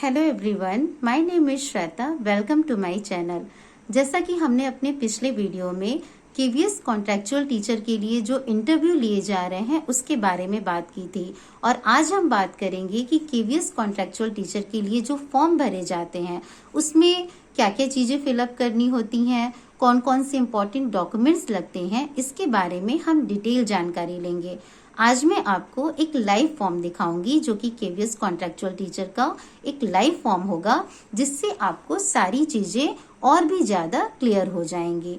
Hello everyone, my name is Shweta. Welcome to my channel. जैसा कि हमने अपने पिछले वीडियो में केवीएस कॉन्ट्रेक्चुअल टीचर के लिए जो इंटरव्यू लिए जा रहे हैं उसके बारे में बात की थी, और आज हम बात करेंगे कि केवीएस कॉन्ट्रेक्चुअल टीचर के लिए जो फॉर्म भरे जाते हैं उसमें क्या क्या चीजें फिलअप करनी होती हैं, कौन कौन से इम्पोर्टेंट डॉक्यूमेंट्स लगते हैं, इसके बारे में हम डिटेल जानकारी लेंगे। आज मैं आपको एक लाइव फॉर्म दिखाऊंगी जो कि केवीएस कॉन्ट्रेक्चुअल टीचर का एक लाइव फॉर्म होगा, जिससे आपको सारी चीजें और भी ज्यादा क्लियर हो जाएंगी।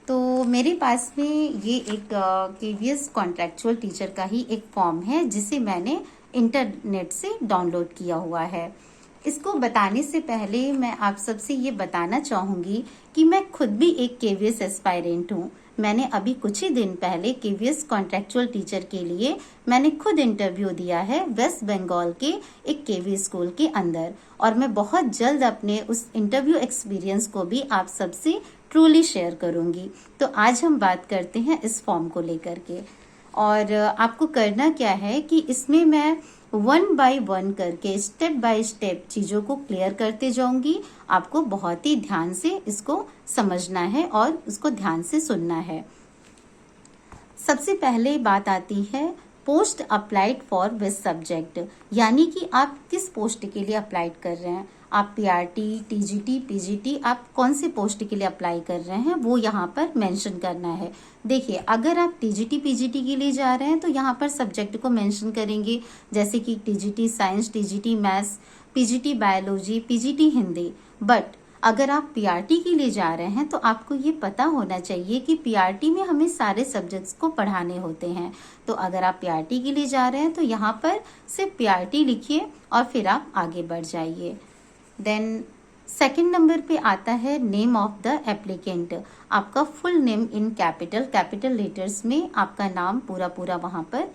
तो मेरे पास में ये एक केवीएस कॉन्ट्रेक्चुअल टीचर का ही एक फॉर्म है जिसे मैंने इंटरनेट से डाउनलोड किया हुआ है। इसको बताने से पहले मैं आप सबसे ये बताना चाहूंगी कि मैं खुद भी एक केवीएस एस्पायरेंट हूँ। मैंने अभी कुछ ही दिन पहले केवीएस कॉन्ट्रेक्चुअल टीचर के लिए मैंने खुद इंटरव्यू दिया है वेस्ट बंगाल के एक केवीएस स्कूल के अंदर, और मैं बहुत जल्द अपने उस इंटरव्यू एक्सपीरियंस को भी आप सबसे ट्रूली शेयर करूंगी। तो आज हम बात करते हैं इस फॉर्म को लेकर के, और आपको करना क्या है कि इसमें मैं 1 बाय 1 करके स्टेप बाय स्टेप चीजों को क्लियर करते जाऊंगी। आपको बहुत ही ध्यान से इसको समझना है और उसको ध्यान से सुनना है। सबसे पहले बात आती है post applied for which subject, यानी कि आप किस पोस्ट के लिए अप्लाई कर रहे हैं। आप पीआरटी, टीजीटी, पीजीटी, आप कौन से पोस्ट के लिए अप्लाई कर रहे हैं वो यहाँ पर मेंशन करना है। देखिए, अगर आप टीजीटी, पीजीटी के लिए जा रहे हैं तो यहाँ पर सब्जेक्ट को मेंशन करेंगे, जैसे कि TGT science, TGT maths, PGT biology, PGT Hindi. But अगर आप पीआरटी के लिए जा रहे हैं तो आपको ये पता होना चाहिए कि पीआरटी में हमें सारे सब्जेक्ट्स को पढ़ाने होते हैं। तो अगर आप पीआरटी के लिए जा रहे हैं तो यहाँ पर सिर्फ पीआरटी लिखिए और फिर आप आगे बढ़ जाइए। देन सेकंड नंबर पे आता है नेम ऑफ द एप्लीकेंट। आपका full name in capital letters में आपका नाम पूरा वहां पर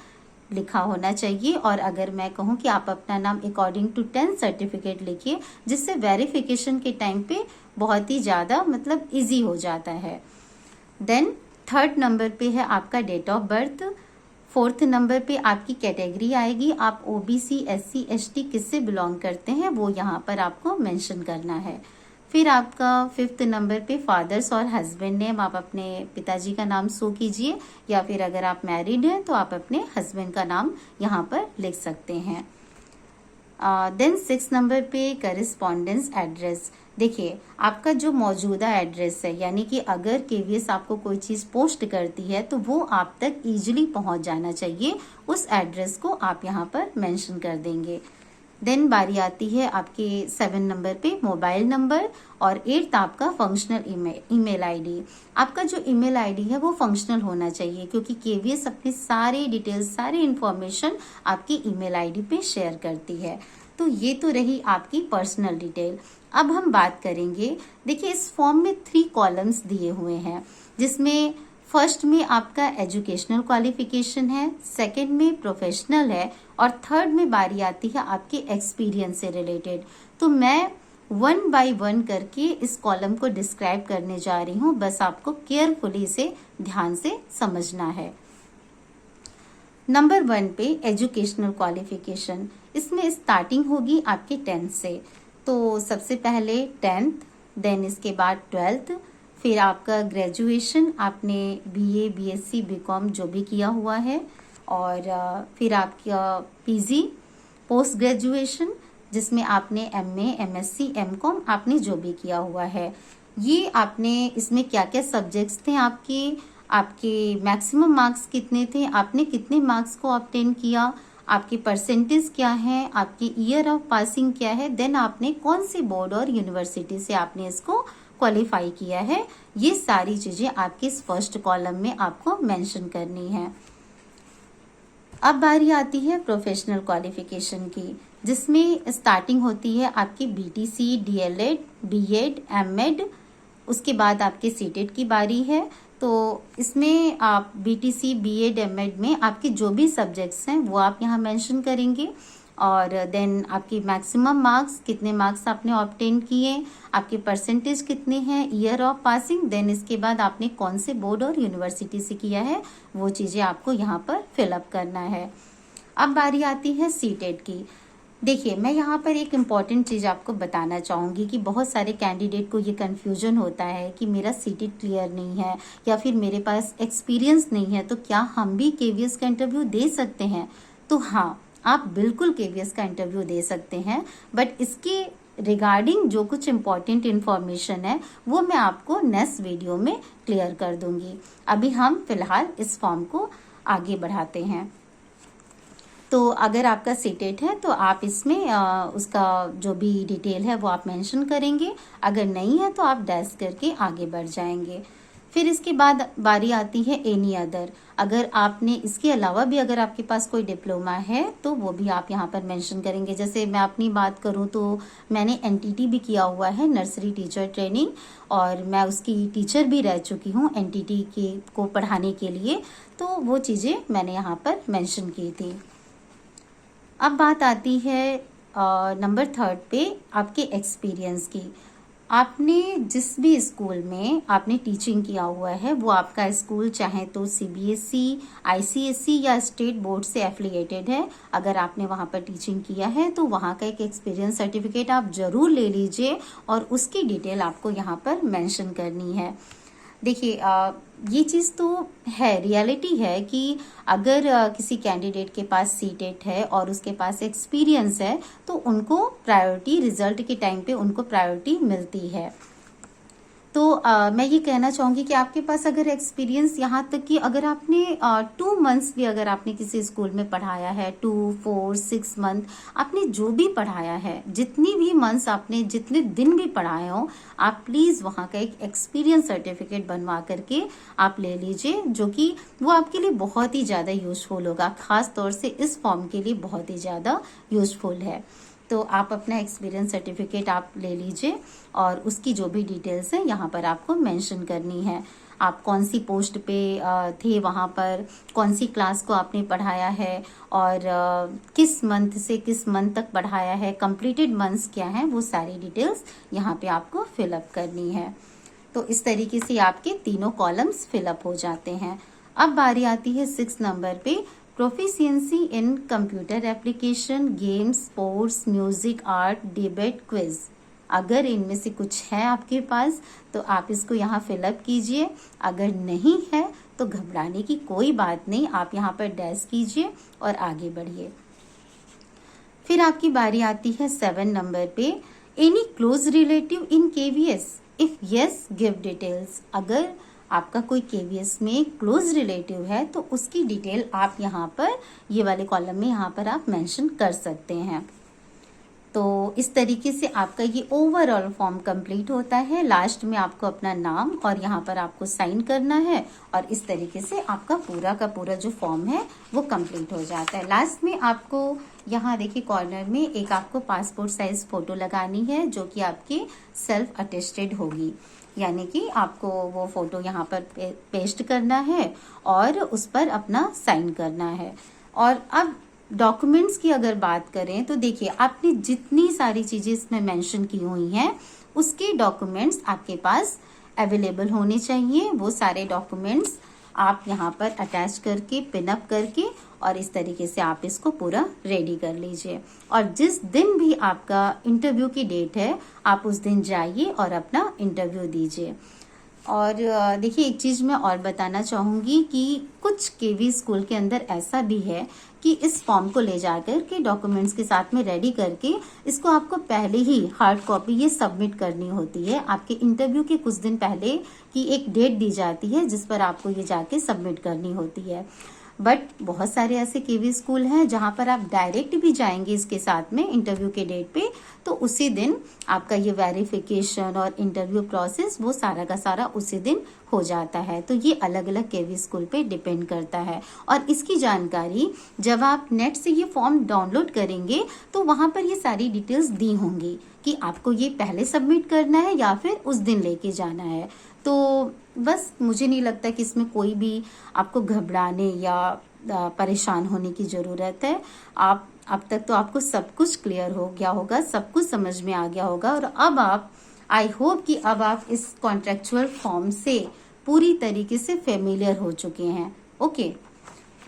लिखा होना चाहिए। और अगर मैं कहूँ कि आप अपना नाम अकॉर्डिंग टू 10 सर्टिफिकेट लिखिए, जिससे वेरिफिकेशन के टाइम पे बहुत ही ज्यादा मतलब इजी हो जाता है। देन थर्ड नंबर पे है आपका date of birth. Fourth number पे आपकी कैटेगरी आएगी, आप ओबीसी, एससी, एसटी किससे बिलोंग करते हैं वो यहाँ पर आपको मेंशन करना है। फिर आपका फिफ्थ नंबर पे फादर्स और हस्बैंड नेम, आप अपने पिताजी का नाम शो कीजिए, या फिर अगर आप मैरिड हैं तो आप अपने हस्बैंड का नाम यहाँ पर लिख सकते हैं। देन सिक्स नंबर पे करिस्पॉन्डेंस एड्रेस। देखिए, आपका जो मौजूदा एड्रेस है, यानी कि अगर केवीएस आपको कोई चीज पोस्ट करती है तो वो आप तक इजीली पहुंच जाना चाहिए, उस एड्रेस को आप यहाँ पर मेंशन कर देंगे। देन बारी आती है आपके 7 नंबर पे मोबाइल नंबर, और 8th आपका फंक्शनल ईमेल आईडी। आपका जो ईमेल आईडी है वो फंक्शनल होना चाहिए, क्योंकि केवीएस अपने सारे डिटेल्स, सारे इंफॉर्मेशन आपकी ईमेल आईडी पे शेयर करती है। तो ये तो रही आपकी पर्सनल डिटेल। अब हम बात करेंगे, देखिए इस फॉर्म में 3 कॉलम्स दिए हुए हैं, जिसमें फर्स्ट में आपका एजुकेशनल क्वालिफिकेशन है, सेकंड में प्रोफेशनल है, और थर्ड में बारी आती है आपके एक्सपीरियंस से रिलेटेड। तो मैं 1 बाय 1 करके इस कॉलम को डिस्क्राइब करने जा रही हूँ, बस आपको केयरफुली इसे ध्यान से समझना है। नंबर 1 पे एजुकेशनल क्वालिफिकेशन, इसमें स्टार्टिंग होगी आपके 10th से। तो सबसे पहले 10th, देन इसके बाद 12th, फिर आपका ग्रेजुएशन, आपने बीए, बीएससी, बीकॉम जो भी किया हुआ है, और फिर आपका पीजी, पोस्ट ग्रेजुएशन, जिसमें आपने एमए, एमएससी, एमकॉम आपने जो भी किया हुआ है। ये आपने इसमें क्या क्या सब्जेक्ट्स थे आपके मैक्सिमम मार्क्स कितने थे, आपने कितने मार्क्स को ऑब्टेन किया, आपकी परसेंटेज क्या है, आपकी ईयर ऑफ पासिंग क्या है, देन आपने कौन सी बोर्ड और यूनिवर्सिटी से आपने इसको क्वालिफाई किया है। ये सारी चीजें आपके इस फर्स्ट कॉलम में आपको मेंशन करनी है। अब बारी आती है प्रोफेशनल क्वालिफिकेशन की, जिसमें स्टार्टिंग होती है आपकी बीटीसी, डीएलएड, बीएड, एमएड, उसके बाद आपके सीटेट की बारी है। तो इसमें आप बीटीसी, बीएड, एमएड में आपके जो भी सब्जेक्ट्स हैं वो आप यहाँ मेंशन करेंगे, और देन आपकी मैक्सिमम मार्क्स, कितने मार्क्स आपने ऑब्टेन किए, आपके परसेंटेज कितने हैं, ईयर ऑफ पासिंग, देन इसके बाद आपने कौन से बोर्ड और यूनिवर्सिटी से किया है, वो चीजें आपको यहाँ पर फिलअप करना है। अब बारी आती है सीटेट की। देखिए, मैं यहाँ पर एक इम्पॉर्टेंट चीज़ आपको बताना चाहूँगी कि बहुत सारे कैंडिडेट को ये कन्फ्यूजन होता है कि मेरा सीटेट क्लियर नहीं है या फिर मेरे पास एक्सपीरियंस नहीं है, तो क्या हम भी केवीएस का इंटरव्यू दे सकते हैं? तो हाँ, आप बिल्कुल केवीएस का इंटरव्यू दे सकते हैं, बट इसके रिगार्डिंग जो कुछ इम्पॉर्टेंट इन्फॉर्मेशन है वो मैं आपको नेक्स्ट वीडियो में क्लियर कर दूंगी। अभी हम फिलहाल इस फॉर्म को आगे बढ़ाते हैं। तो अगर आपका सीटेट है तो आप इसमें उसका जो भी डिटेल है वो आप मेंशन करेंगे, अगर नहीं है तो आप डैश करके आगे बढ़ जाएंगे। फिर इसके बाद बारी आती है एनी अदर। अगर आपने इसके अलावा भी अगर आपके पास कोई डिप्लोमा है तो वो भी आप यहाँ पर मेंशन करेंगे। जैसे मैं अपनी बात करूँ तो मैंने एनटीटी भी किया हुआ है, नर्सरी टीचर ट्रेनिंग, और मैं उसकी टीचर भी रह चुकी हूँ एनटीटी के को पढ़ाने के लिए, तो वो चीज़ें मैंने यहाँ पर मेंशन की थी। अब बात आती है नंबर 3 पे आपके एक्सपीरियंस की। आपने जिस भी स्कूल में आपने टीचिंग किया हुआ है वो आपका स्कूल चाहे तो सीबीएसई, आईसीएसई या स्टेट बोर्ड से एफिलिएटेड है, अगर आपने वहाँ पर टीचिंग किया है तो वहाँ का एक एक्सपीरियंस सर्टिफिकेट आप ज़रूर ले लीजिए और उसकी डिटेल आपको यहाँ पर मेंशन करनी है। देखिए, ये चीज़ तो है, रियलिटी है कि अगर किसी कैंडिडेट के पास सीटेट है और उसके पास एक्सपीरियंस है तो उनको प्रायोरिटी, रिजल्ट के टाइम पे उनको प्रायोरिटी मिलती है। तो मैं ये कहना चाहूँगी कि आपके पास अगर एक्सपीरियंस, यहाँ तक कि अगर आपने 2 मंथ्स भी अगर आपने किसी स्कूल में पढ़ाया है, 2, 4, 6 मंथ आपने जो भी पढ़ाया है, जितनी भी मंथ्स आपने जितने दिन भी पढ़ाए हो, आप प्लीज़ वहाँ का एक एक्सपीरियंस सर्टिफिकेट बनवा करके आप ले लीजिए, जो कि वो आपके लिए बहुत ही ज़्यादा यूजफुल होगा। खास तौर से इस फॉर्म के लिए बहुत ही ज़्यादा यूजफुल है। तो आप अपना एक्सपीरियंस सर्टिफिकेट आप ले लीजिए और उसकी जो भी डिटेल्स है यहाँ पर आपको मेंशन करनी है। आप कौन सी पोस्ट पे थे वहाँ पर, कौन सी क्लास को आपने पढ़ाया है और किस मंथ से किस मंथ तक पढ़ाया है, कंप्लीटेड मंथ्स क्या हैं, वो सारी डिटेल्स यहाँ पे आपको फिलअप करनी है। तो इस तरीके से आपके तीनों कॉलम्स फिलअप हो जाते हैं। अब बारी आती है 6 नंबर पे, प्रोफिशिएंसी इन computer application, games, sports, music, art, debate, quiz. अगर इनमें से कुछ है आपके पास तो आप इसको यहाँ फिलअप कीजिए, अगर नहीं है तो घबराने की कोई बात नहीं, आप यहाँ पर डैश कीजिए और आगे बढ़िए। फिर आपकी बारी आती है 7 नंबर पे, any close relative in KVS, if yes give details. अगर आपका कोई केवीएस में क्लोज रिलेटिव है तो उसकी डिटेल आप यहाँ पर ये वाले कॉलम में यहाँ पर आप मेंशन कर सकते हैं। तो इस तरीके से आपका ये ओवरऑल फॉर्म कंप्लीट होता है। लास्ट में आपको अपना नाम और यहाँ पर आपको साइन करना है और इस तरीके से आपका पूरा का पूरा जो फॉर्म है वो कंप्लीट हो जाता है। लास्ट में आपको यहाँ देखिए कॉर्नर में एक आपको पासपोर्ट साइज फोटो लगानी है जो कि आपकी सेल्फ अटेस्टेड होगी, यानी कि आपको वो फोटो यहाँ पर पेस्ट करना है और उस पर अपना साइन करना है। और अब डॉक्यूमेंट्स की अगर बात करें तो देखिए, आपने जितनी सारी चीजें इसमें मेंशन की हुई हैं उसके डॉक्यूमेंट्स आपके पास अवेलेबल होने चाहिए। वो सारे डॉक्यूमेंट्स आप यहाँ पर अटैच करके, पिन अप करके और इस तरीके से आप इसको पूरा रेडी कर लीजिए। और जिस दिन भी आपका इंटरव्यू की डेट है आप उस दिन जाइए और अपना इंटरव्यू दीजिए। और देखिए, एक चीज़ मैं और बताना चाहूँगी कि कुछ केवी स्कूल के अंदर ऐसा भी है कि इस फॉर्म को ले जाकर के डॉक्यूमेंट्स के साथ में रेडी करके इसको आपको पहले ही हार्ड कॉपी ये सबमिट करनी होती है। आपके इंटरव्यू के कुछ दिन पहले की एक डेट दी जाती है जिस पर आपको ये जाके सबमिट करनी होती है। बट बहुत सारे ऐसे केवी स्कूल हैं जहां पर आप डायरेक्ट भी जाएंगे इसके साथ में इंटरव्यू के डेट पे, तो उसी दिन आपका ये वेरिफिकेशन और इंटरव्यू प्रोसेस वो सारा का सारा उसी दिन हो जाता है। तो ये अलग अलग केवी स्कूल पे डिपेंड करता है। और इसकी जानकारी जब आप नेट से ये फॉर्म डाउनलोड करेंगे तो वहां पर ये सारी डिटेल्स दी होंगी कि आपको ये पहले सबमिट करना है या फिर उस दिन लेके जाना है। तो बस मुझे नहीं लगता कि इसमें कोई भी आपको घबराने या परेशान होने की ज़रूरत है। आप अब तक तो आपको सब कुछ क्लियर हो गया होगा, सब कुछ समझ में आ गया होगा और अब आप, आई होप कि अब आप इस कॉन्ट्रेक्चुअल फॉर्म से पूरी तरीके से फेमिलियर हो चुके हैं। ओके,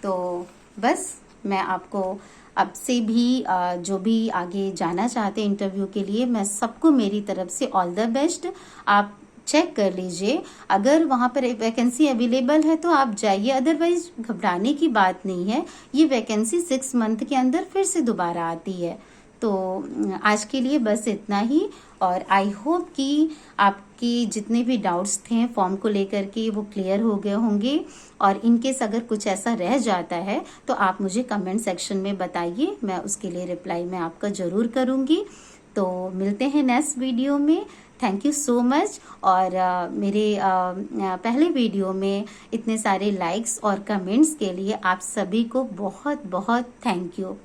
तो बस मैं आपको अब से भी जो भी आगे जाना चाहते हैं इंटरव्यू के लिए, मैं सबको मेरी तरफ से ऑल द बेस्ट। आप चेक कर लीजिए, अगर वहाँ पर वैकेंसी अवेलेबल है तो आप जाइए, अदरवाइज घबराने की बात नहीं है। ये वैकेंसी 6 मंथ के अंदर फिर से दोबारा आती है। तो आज के लिए बस इतना ही, और आई होप कि आपके जितने भी डाउट्स थे फॉर्म को लेकर के वो क्लियर हो गए होंगे। और इनकेस अगर कुछ ऐसा रह जाता है तो आप मुझे कमेंट सेक्शन में बताइए, मैं उसके लिए रिप्लाई मैं आपका ज़रूर करूँगी। तो मिलते हैं नेक्स्ट वीडियो में। Thank you so much. और मेरे पहले वीडियो में इतने सारे लाइक्स और कमेंट्स के लिए आप सभी को बहुत बहुत thank you.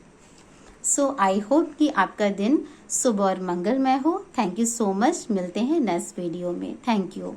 So I hope कि आपका दिन शुभ और मंगलमय हो। Thank you so much. मिलते हैं नेक्स्ट वीडियो में। Thank you.